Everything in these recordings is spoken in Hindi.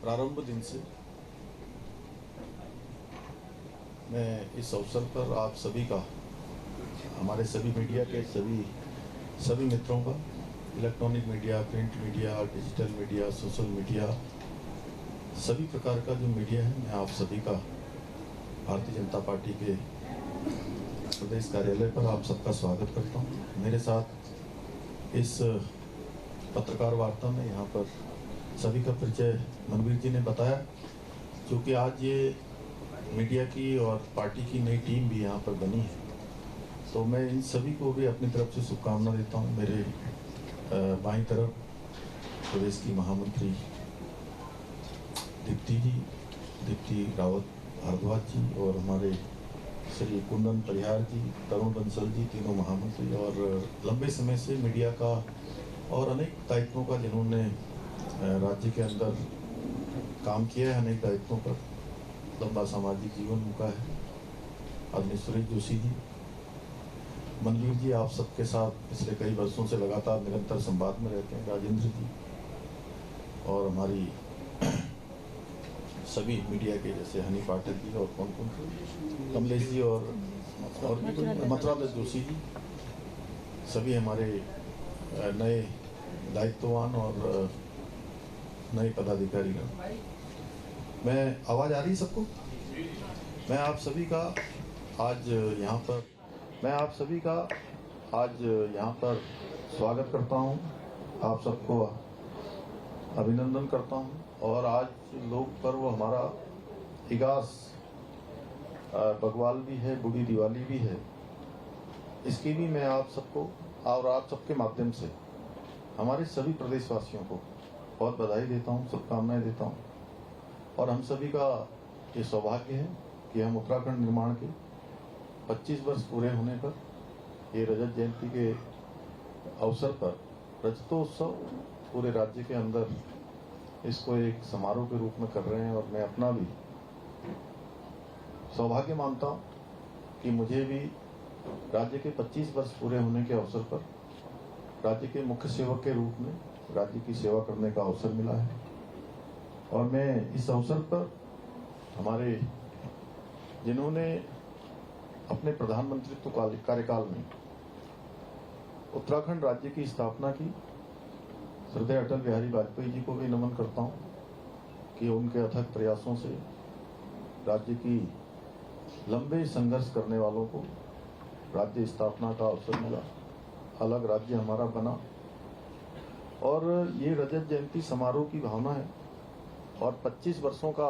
प्रारंभ दिन से मैं इस अवसर पर आप सभी का, हमारे सभी मीडिया के सभी मित्रों का, electronic media, print media, digital media, social media, सभी प्रकार का जो मीडिया है, मैं आप सभी का भारतीय जनता पार्टी के प्रदेश कार्यालय पर आप सबका स्वागत करता हूँ। मेरे साथ इस पत्रकार वार्ता में यहाँ पर सभी का परिचय मनवीर जी ने बताया, क्योंकि आज ये मीडिया की और पार्टी की नई टीम भी यहाँ पर बनी है, तो मैं इन सभी को भी अपनी तरफ से शुभकामना देता हूँ। मेरे बाईं तरफ प्रदेश की महामंत्री दीप्ति रावत भारद्वाज जी, और हमारे श्री कुंदन परिहार जी, तरुण बंसल जी, तीनों महामंत्री, और लंबे समय से मीडिया का और अनेक दायित्वों का जिन्होंने राज्य के अंदर काम किया है, अनेक दायित्वों पर लंबा सामाजिक जीवन उनका है, आदरणीय सुरेश जोशी जी, मनवीर जी, आप सबके साथ पिछले कई वर्षों से लगातार निरंतर संवाद में रहते हैं, राजेंद्र जी, और हमारी सभी मीडिया के जैसे हनी पाठक जी और कौन कमलेश जी और मथुरा दत्त जोशी जी, सभी हमारे नए दायित्ववान और नए पदाधिकारीगण। मैं आवाज़ आ रही है सबको? मैं आप सभी का आज यहाँ पर स्वागत करता हूँ, आप सबको अभिनंदन करता हूँ। और आज लोक पर्व हमारा इगास बग्वाल भी है, बूढ़ी दिवाली भी है, इसकी भी मैं आप सबको और आप सबके माध्यम से हमारे सभी प्रदेशवासियों को बहुत बधाई देता हूँ, शुभकामनाएं देता हूँ। और हम सभी का ये सौभाग्य है कि हम उत्तराखंड निर्माण के 25 वर्ष पूरे होने पर, ये रजत जयंती के अवसर पर रजतोत्सव पूरे राज्य के अंदर इसको एक समारोह के रूप में कर रहे हैं। और मैं अपना भी सौभाग्य मानता हूँ कि मुझे भी राज्य के 25 वर्ष पूरे होने के अवसर पर राज्य के मुख्य सेवक के रूप में राज्य की सेवा करने का अवसर मिला है। और मैं इस अवसर पर हमारे जिन्होंने अपने प्रधानमंत्रित्व कार्यकाल में उत्तराखंड राज्य की स्थापना की, श्रद्धेय अटल बिहारी वाजपेयी जी को भी नमन करता हूं कि उनके अथक प्रयासों से राज्य की लंबे संघर्ष करने वालों को राज्य स्थापना का अवसर मिला, अलग राज्य हमारा बना। और ये रजत जयंती समारोह की भावना है और 25 वर्षों का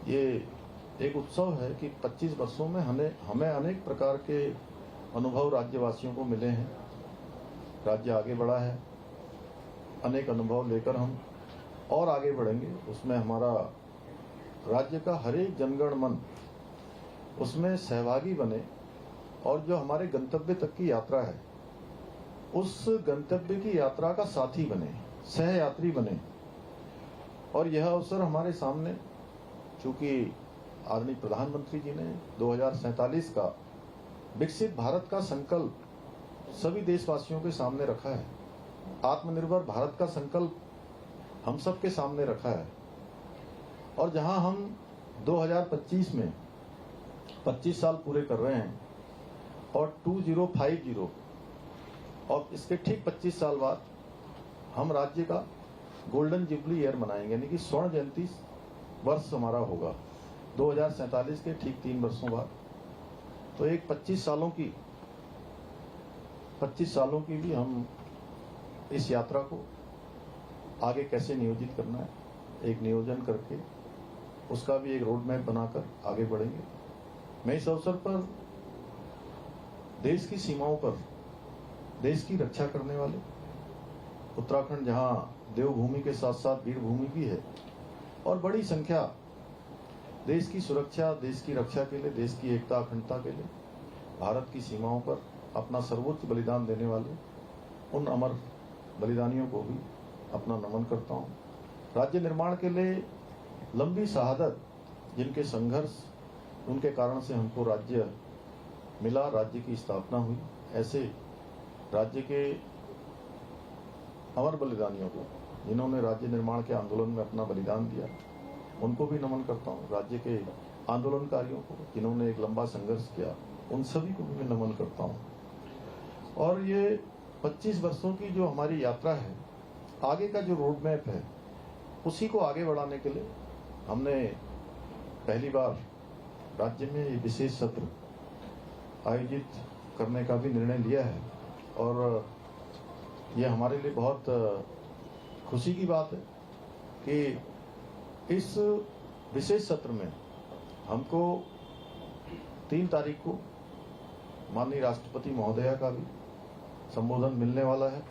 ये एक उत्सव है कि 25 वर्षों में हमें अनेक प्रकार के अनुभव राज्यवासियों को मिले हैं। राज्य आगे बढ़ा है, अनेक अनुभव लेकर हम और आगे बढ़ेंगे। उसमें हमारा राज्य का हर एक जनगण मन उसमें सहभागी बने, और जो हमारे गंतव्य तक की यात्रा है उस गंतव्य की यात्रा का साथी बने, सहयात्री बने। और यह अवसर हमारे सामने, चूंकि आदरणीय प्रधानमंत्री जी ने 2047 का विकसित भारत का संकल्प सभी देशवासियों के सामने रखा है, आत्मनिर्भर भारत का संकल्प हम सब के सामने रखा है। और जहां हम 2025 में 25 साल पूरे कर रहे हैं और 2050 और इसके ठीक 25 साल बाद हम राज्य का गोल्डन जुबली ईयर मनाएंगे, यानी कि स्वर्ण जयंती वर्ष हमारा होगा 2047 के ठीक 3 वर्षों बाद। तो एक 25 सालों की भी हम इस यात्रा को आगे कैसे नियोजित करना है, एक नियोजन करके उसका भी एक रोड मैप बनाकर आगे बढ़ेंगे। मैं इस अवसर पर देश की सीमाओं पर देश की रक्षा करने वाले उत्तराखंड, जहां देवभूमि के साथ साथ वीर भूमि भी है, और बड़ी संख्या देश की सुरक्षा, देश की रक्षा के लिए, देश की एकता अखंडता के लिए भारत की सीमाओं पर अपना सर्वोच्च बलिदान देने वाले उन अमर बलिदानियों को भी अपना नमन करता हूं। राज्य निर्माण के लिए लंबी शहादत, जिनके संघर्ष, उनके कारण से हमको राज्य मिला, राज्य की स्थापना हुई, ऐसे राज्य के अमर बलिदानियों को जिन्होंने राज्य निर्माण के आंदोलन में अपना बलिदान दिया, उनको भी नमन करता हूँ। राज्य के आंदोलनकारियों को जिन्होंने एक लंबा संघर्ष किया, उन सभी को भी मैं नमन करता हूँ। और ये 25 वर्षों की जो हमारी यात्रा है, आगे का जो रोड मैप है, उसी को आगे बढ़ाने के लिए हमने पहली बार राज्य में ये विशेष सत्र आयोजित करने का भी निर्णय लिया है। और ये हमारे लिए बहुत खुशी की बात है कि इस विशेष सत्र में हमको 3 तारीख को माननीय राष्ट्रपति महोदया का भी संबोधन मिलने वाला है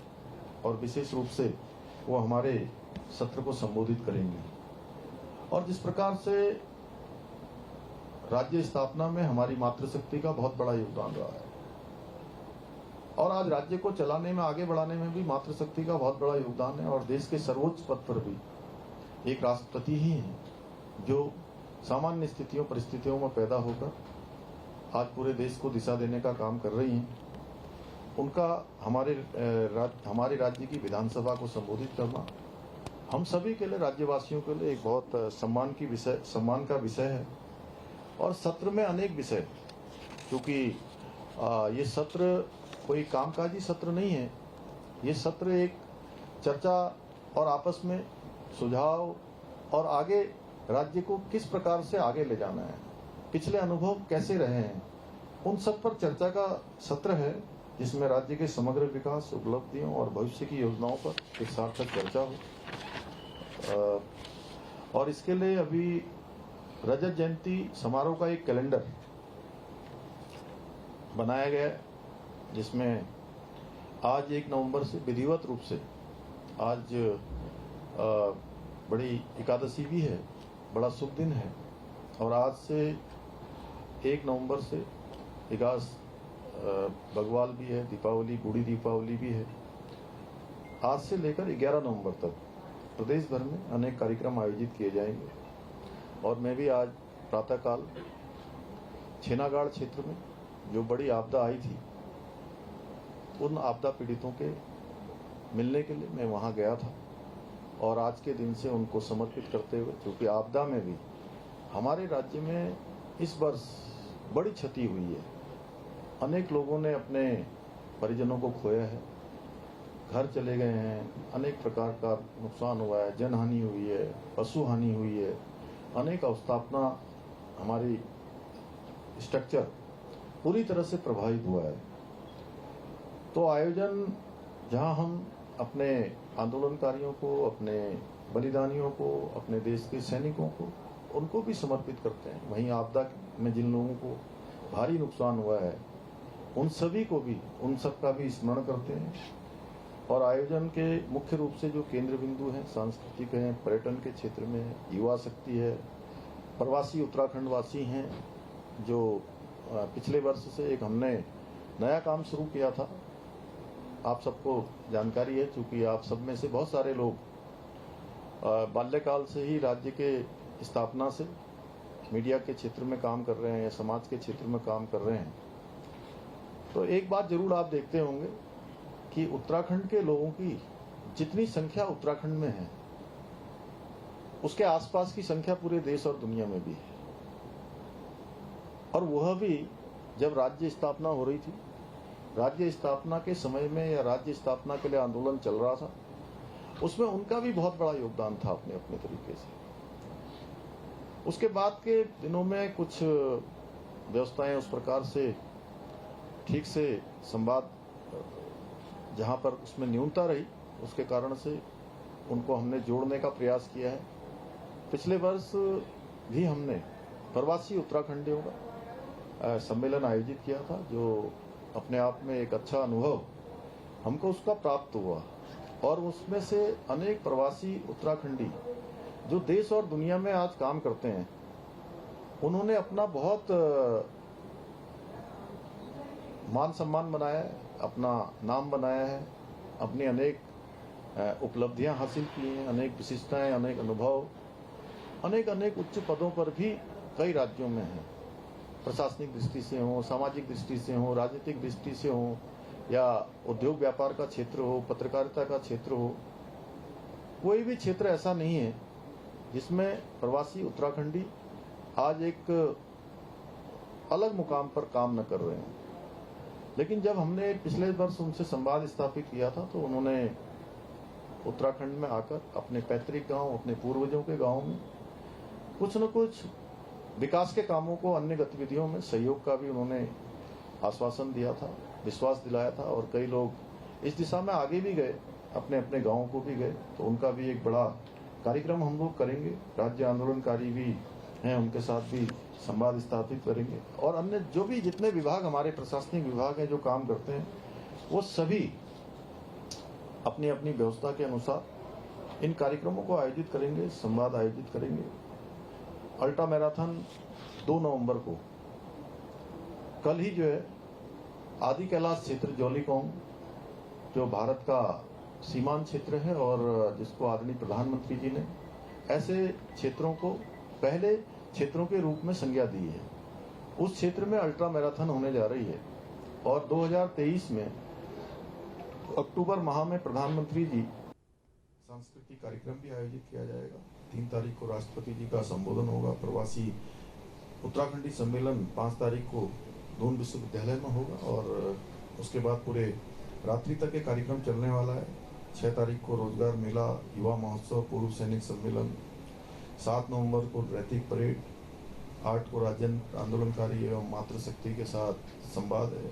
और विशेष रूप से वो हमारे सत्र को संबोधित करेंगे। और जिस प्रकार से राज्य स्थापना में हमारी मातृशक्ति का बहुत बड़ा योगदान रहा है और आज राज्य को चलाने में, आगे बढ़ाने में भी मातृशक्ति का बहुत बड़ा योगदान है। और देश के सर्वोच्च पद पर भी एक राष्ट्रपति ही है जो सामान्य स्थितियों, परिस्थितियों में पैदा होकर आज पूरे देश को दिशा देने का काम कर रही हैं। उनका हमारे राज्य की विधानसभा को संबोधित करना हम सभी के लिए, राज्यवासियों के लिए एक बहुत सम्मान का विषय है। और सत्र में अनेक विषय, क्योंकि ये सत्र कोई कामकाजी सत्र नहीं है, ये सत्र एक चर्चा और आपस में सुझाव और आगे राज्य को किस प्रकार से आगे ले जाना है, पिछले अनुभव कैसे रहे हैं, उन सब पर चर्चा का सत्र है, जिसमें राज्य के समग्र विकास, उपलब्धियों और भविष्य की योजनाओं पर एक सार्थक चर्चा हो। और इसके लिए अभी रजत जयंती समारोह का एक कैलेंडर बनाया गया है, जिसमें आज 1 नवंबर से विधिवत रूप से, आज बड़ी एकादशी भी है, बड़ा शुभ दिन है। और आज से 1 नवंबर से इगास बगवाल भी है, दीपावली, बूढ़ी दीपावली भी है। आज से लेकर 11 नवंबर तक प्रदेश भर में अनेक कार्यक्रम आयोजित किए जाएंगे। और मैं भी आज प्रातःकाल छेनागाड़ क्षेत्र में जो बड़ी आपदा आई थी, उन आपदा पीड़ितों के मिलने के लिए मैं वहां गया था और आज के दिन से उनको समर्पित करते हुए, क्योंकि आपदा में भी हमारे राज्य में इस वर्ष बड़ी क्षति हुई है। अनेक लोगों ने अपने परिजनों को खोया है, घर चले गए हैं, अनेक प्रकार का नुकसान हुआ है, जनहानि हुई है, पशु हानि हुई है, अनेक अवस्थापना, हमारी स्ट्रक्चर पूरी तरह से प्रभावित हुआ है। तो आयोजन जहां हम अपने आंदोलनकारियों को, अपने बलिदानियों को, अपने देश के सैनिकों को, उनको भी समर्पित करते हैं, वहीं आपदा में जिन लोगों को भारी नुकसान हुआ है उन सभी को भी, उन सब का भी स्मरण करते हैं। और आयोजन के मुख्य रूप से जो केंद्र बिंदु हैं, सांस्कृतिक हैं, पर्यटन के क्षेत्र में है, युवा शक्ति है, प्रवासी उत्तराखंड वासी हैं, जो पिछले वर्ष से एक हमने नया काम शुरू किया था। आप सबको जानकारी है, क्योंकि आप सब में से बहुत सारे लोग बाल्यकाल से ही राज्य के स्थापना से मीडिया के क्षेत्र में काम कर रहे हैं या समाज के क्षेत्र में काम कर रहे हैं। तो एक बात जरूर आप देखते होंगे कि उत्तराखंड के लोगों की जितनी संख्या उत्तराखंड में है, उसके आसपास की संख्या पूरे देश और दुनिया में भी है। और वह भी जब राज्य स्थापना हो रही थी, राज्य स्थापना के समय में या राज्य स्थापना के लिए आंदोलन चल रहा था, उसमें उनका भी बहुत बड़ा योगदान था अपने अपने तरीके से। उसके बाद के दिनों में कुछ व्यवस्थाएं उस प्रकार से ठीक से संवाद जहां पर उसमें न्यूनता रही, उसके कारण से उनको हमने जोड़ने का प्रयास किया है। पिछले वर्ष भी हमने प्रवासी उत्तराखंडियों का सम्मेलन आयोजित किया था, जो अपने आप में एक अच्छा अनुभव हमको उसका प्राप्त हुआ। और उसमें से अनेक प्रवासी उत्तराखंडी जो देश और दुनिया में आज काम करते हैं, उन्होंने अपना बहुत मान सम्मान बनाया है, अपना नाम बनाया है, अपनी अनेक उपलब्धियां हासिल की हैं, अनेक विशिष्टताएं, अनेक अनुभव, अनेक उच्च पदों पर भी कई राज्यों में हैं। प्रशासनिक दृष्टि से हो, सामाजिक दृष्टि से हो, राजनीतिक दृष्टि से हो, या उद्योग व्यापार का क्षेत्र हो, पत्रकारिता का क्षेत्र हो, कोई भी क्षेत्र ऐसा नहीं है जिसमें प्रवासी उत्तराखंडी आज एक अलग मुकाम पर काम न कर रहे हैं। लेकिन जब हमने पिछले वर्ष उनसे संवाद स्थापित किया था तो उन्होंने उत्तराखंड में आकर अपने पैतृक गांव, अपने पूर्वजों के गांव में कुछ न कुछ विकास के कामों को, अन्य गतिविधियों में सहयोग का भी उन्होंने आश्वासन दिया था, विश्वास दिलाया था। और कई लोग इस दिशा में आगे भी गए, अपने अपने गांवों को भी गए। तो उनका भी एक बड़ा कार्यक्रम हम लोग करेंगे। राज्य आंदोलनकारी भी हैं, उनके साथ भी संवाद स्थापित करेंगे। और अन्य जो भी जितने विभाग, हमारे प्रशासनिक विभाग हैं जो काम करते हैं, वो सभी अपनी अपनी व्यवस्था के अनुसार इन कार्यक्रमों को आयोजित करेंगे, संवाद आयोजित करेंगे। अल्ट्रा मैराथन 2 नवंबर को, कल ही जो है आदि कैलाश क्षेत्र जौलीकोंग, जो भारत का सीमांत क्षेत्र है और जिसको आदरणीय प्रधानमंत्री जी ने ऐसे क्षेत्रों को पहले क्षेत्रों के रूप में संज्ञा दी है, उस क्षेत्र में अल्ट्रा मैराथन होने जा रही है। और 2023 में अक्टूबर माह में प्रधानमंत्री जी सांस्कृतिक कार्यक्रम भी आयोजित किया जाएगा। 3 तारीख को राष्ट्रपति जी का संबोधन होगा। प्रवासी उत्तराखंडी सम्मेलन 5 तारीख को दून विश्वविद्यालय में होगा और उसके बाद पूरे रात्रि तक ये कार्यक्रम चलने वाला है। 6 तारीख को रोजगार मेला, युवा महोत्सव, पूर्व सैनिक सम्मेलन, 7 नवंबर को रैतिक परेड, 8 को राज्य आंदोलनकारी एवं मातृशक्ति के साथ संवाद है।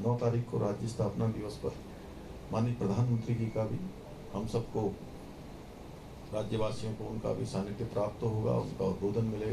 9 तारीख को राज्य स्थापना दिवस पर माननीय प्रधानमंत्री जी का भी हम सबको, राज्यवासियों को उनका भी सानिध्य प्राप्त होगा, उनका उद्बोधन मिलेगा।